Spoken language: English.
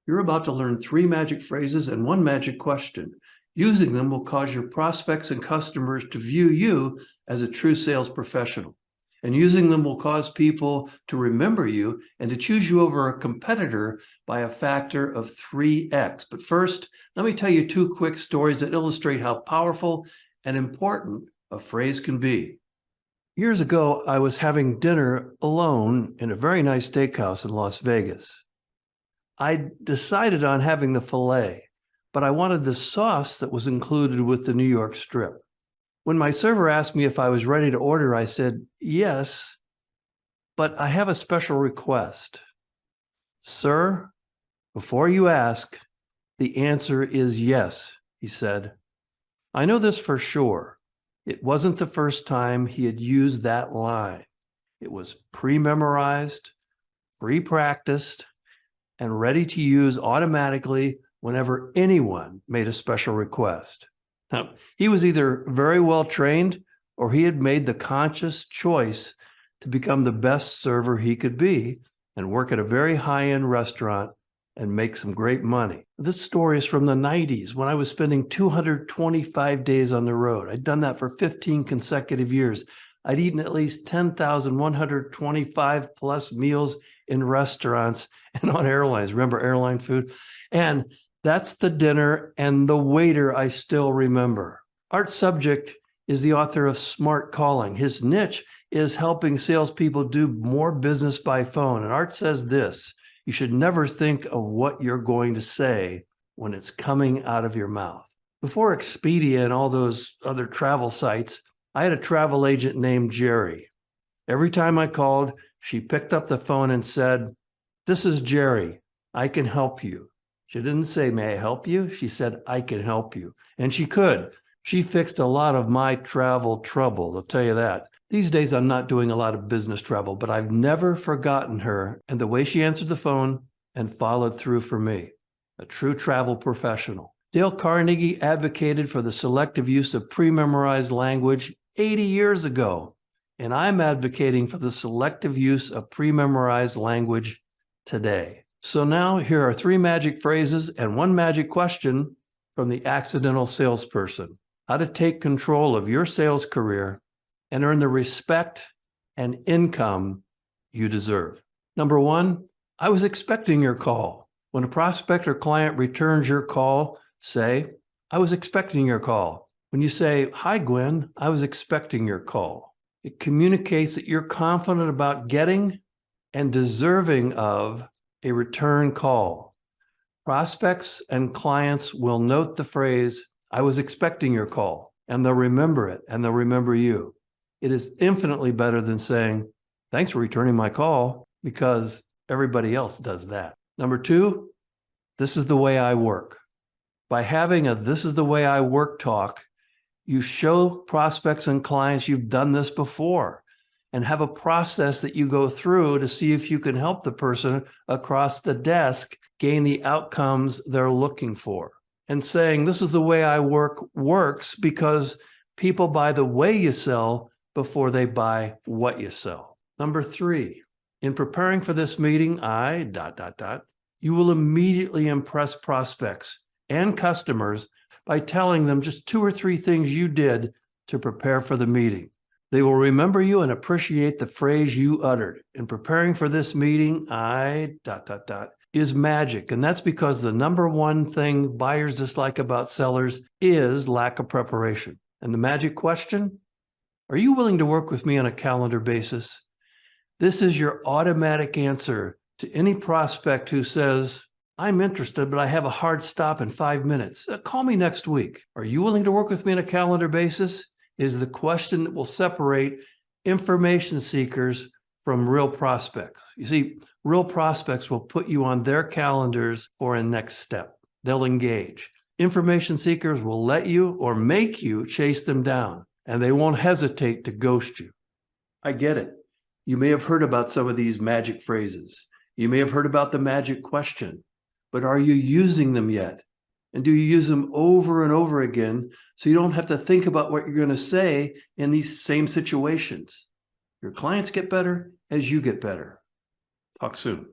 You're about to learn 3 magic phrases and 1 magic question. Using them will cause your prospects and customers to view you as a true sales professional. And using them will cause people to remember you and to choose you over a competitor by a factor of 3x. But first, let me tell you 2 quick stories that illustrate how powerful and important a phrase can be. Years ago, I was having dinner alone in a very nice steakhouse in Las Vegas. I decided on having the filet, but I wanted the sauce that was included with the New York strip. When my server asked me if I was ready to order, I said, yes, but I have a special request. Sir, before you ask, the answer is yes, he said. I know this for sure. It wasn't the first time he had used that line. It was pre-memorized, pre-practiced, and ready to use automatically whenever anyone made a special request. Now, he was either very well trained or he had made the conscious choice to become the best server he could be and work at a very high-end restaurant and make some great money. This story is from the 90s when I was spending 225 days on the road. I'd done that for 15 consecutive years. I'd eaten at least 10,125 plus meals in restaurants and on airlines. Remember airline food? And that's the dinner and the waiter I still remember. Art's subject is the author of Smart Calling. His niche is helping salespeople do more business by phone. And Art says this: you should never think of what you're going to say when it's coming out of your mouth. Before Expedia and all those other travel sites, I had a travel agent named Jerry. Every time I called, she picked up the phone and said, "This is Jerry. I can help you." She didn't say, "May I help you?" She said, "I can help you." And she could. She fixed a lot of my travel trouble, I'll tell you that. These days, I'm not doing a lot of business travel, but I've never forgotten her and the way she answered the phone and followed through for me. A true travel professional. Dale Carnegie advocated for the selective use of pre-memorized language 80 years ago, and I'm advocating for the selective use of pre-memorized language today. So now here are 3 magic phrases and 1 magic question from the accidental salesperson. How to take control of your sales career and earn the respect and income you deserve. Number 1, I was expecting your call. When a prospect or client returns your call, say, I was expecting your call. When you say, hi, Gwen, I was expecting your call. It communicates that you're confident about getting and deserving of a return call. Prospects and clients will note the phrase, I was expecting your call, and they'll remember it, and they'll remember you. It is infinitely better than saying, thanks for returning my call, because everybody else does that. Number 2, this is the way I work. By having a this is the way I work talk, you show prospects and clients you've done this before and have a process that you go through to see if you can help the person across the desk gain the outcomes they're looking for. And saying this is the way I work works because people buy the way you sell before they buy what you sell. Number 3, in preparing for this meeting, you will immediately impress prospects and customers by telling them just 2 or 3 things you did to prepare for the meeting. They will remember you and appreciate the phrase you uttered. In preparing for this meeting, is magic. And that's because the number 1 thing buyers dislike about sellers is lack of preparation. And the magic question? Are you willing to work with me on a calendar basis? This is your automatic answer to any prospect who says, I'm interested, but I have a hard stop in 5 minutes. Call me next week. Are you willing to work with me on a calendar basis? Is the question that will separate information seekers from real prospects. You see, real prospects will put you on their calendars for a next step. They'll engage. Information seekers will let you or make you chase them down, and they won't hesitate to ghost you. I get it. You may have heard about some of these magic phrases. You may have heard about the magic question, but are you using them yet? And do you use them over and over again so you don't have to think about what you're going to say in these same situations? Your clients get better as you get better. Talk soon.